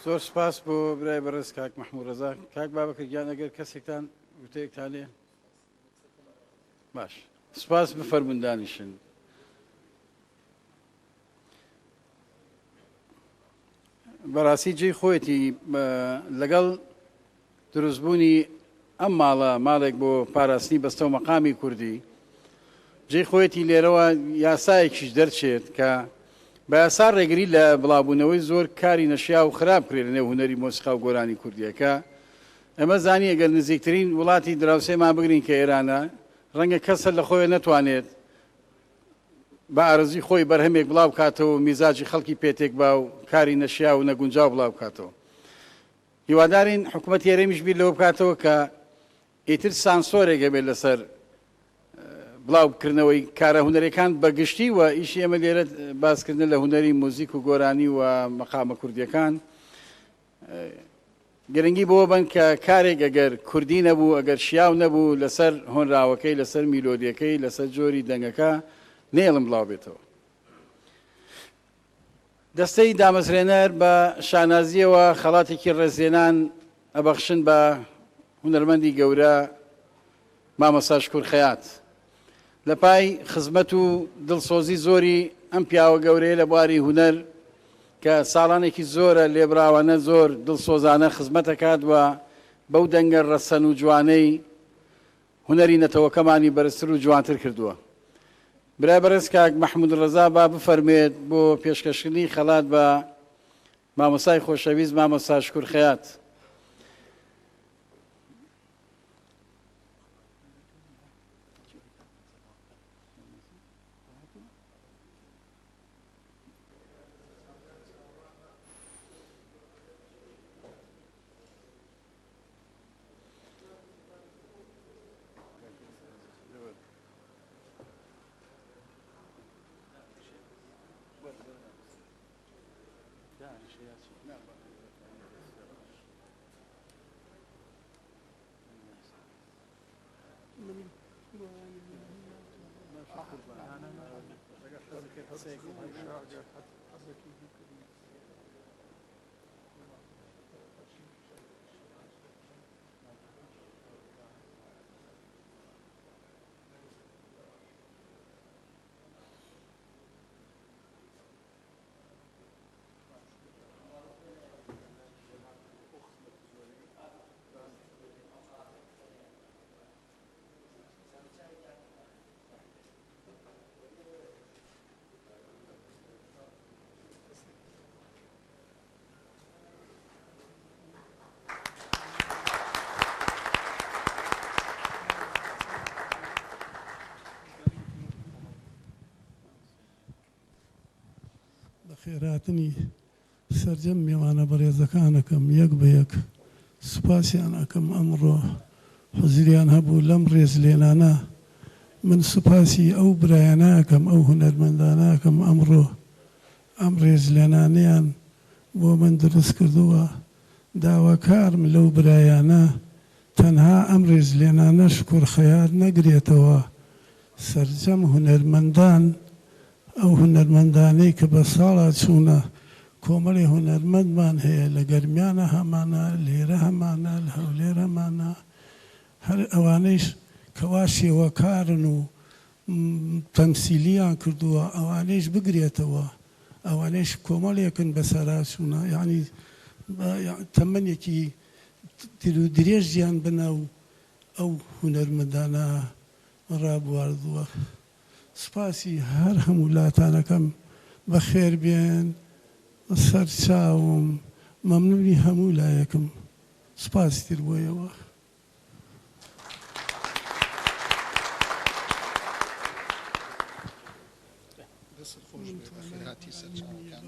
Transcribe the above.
زۆر سپاس بۆ برای بەڕێز کاک محموود ڕەزا. کاک بابەکە گیان ئەگەر کەسێکتان وتەیەکتان لێ باش سپاس بفەرمون دانیشن. بەڕاستی جێی خۆیەتی لەگەڵ دروستبوونی ئەم ماڵە ماڵێک بۆ پاراستنی بەستە و مەقامی کوردی جێی خۆیەتی لێرەوە یاسایەکیش دەرچێت کە بە یاسا ڕێگری لە بڵاوبوونەوەی زۆر کاری نەشیا و خراپ کرێ لە نێو هونەری مۆسیقا و گۆرانی کوردیەکە. ئەمە زانی ئەگەر نزیکترین وڵاتی دراوسێمان بگرین کە ئێرانە ڕەنگە کەسە لە خۆی نەتوانێت بە ئارزوی خۆی بەرهەمێک بڵاو بکاتەوە و میزاجی خەڵکی پێتێک با و کاری نەشیا و نەگونجاو بڵاو بکاتەوە. هیوادارین حکوومەت هێرەمیش بیر لەوە بکاتەوە کە ئیتر سانسۆرێکە بێت لەسەر بڵاوکردنەوەی کارە هونەرەکان بەگشتی و ئیشی ئێمە لێرە باسکردن لە هونەری موزیک و گۆرانی و مەقامە کوردیەکان گرنگی بۆ بن کە کارێک ئەگەر کوردی نەبوو ئەگەر شیاو نەبوو لەسەر هۆنراوەکەی لەسەر میلۆدیەکەی لەسەر جۆری دەنگەکە نێڵم بڵاو بێتەوە. دەستەی دامەزرێنەر بە شانازیەوە خەڵاتێکی ڕێزێنان ئەبەخشن بە هونەرمەندی گەورە مامۆستا شکوور خەیات لە پای خزمەت و دڵسۆزی زۆری ئەم پیاوە گەورەیە لە بواری هونەر کە ساڵانێکی زۆرە لێبراوانە زۆر دڵسۆزانە خزمەتەکات وە بەو دەنگە ڕەسەن و جوانەی هونەری نەتەوەکەمانی بەرزتر و جوانتر کردووە. برای بەڕێز کاک محموود ڕەزا با بفەرمێت بۆ پێشکەشکردنی خەڵات بە مامۆستای خۆشەویست مامۆستا شکوور خەیات. خێراتنی سەرجەم میوانە بەڕێزەکانەکەم یەک بە یەک سوپاسیان ئەەکەم ئەمڕۆ حوزریان هەبوو لەم ڕێزلێنانە من سوپاسی ئەو برایانەکەم ئەو هونەرمەندانەکەم ئەمڕۆ ئەم ڕێزلێنانیان بۆ من دروست کردووە داواکارم لەو برایانە تەنها ئەم ڕێزلێنانە شکوور خەیات نەگرێتەوە سەرجەم هونەرمەندان ئەو هونەرمەندانەی کە بە ساڵا چوونە کۆمەڵی هونەرمەندمان هەیە لە گەرمیانە هەمانە لێرە هەمانە لە هەولێر هەمانە هەر ئەوانەیش کەوا شێوەکارن و تەمسیلیان کردووە ئەوانەیش بگرێتەوە ئەوانەیش کۆمەڵێکن بەسەرا چوونە یعنی تەمەنێکی درێژیان بنە و ئەو هونەرمەندانە ڕابواردووە. سپاسی هەر هەموو وڵاتانەکەم بەخێر بێن سەرچاوم مەمنونی هەموو لایەکم سپاسی تر بۆیەوە. دەست خۆش بێ بەخێراتی سەرچاوەکان.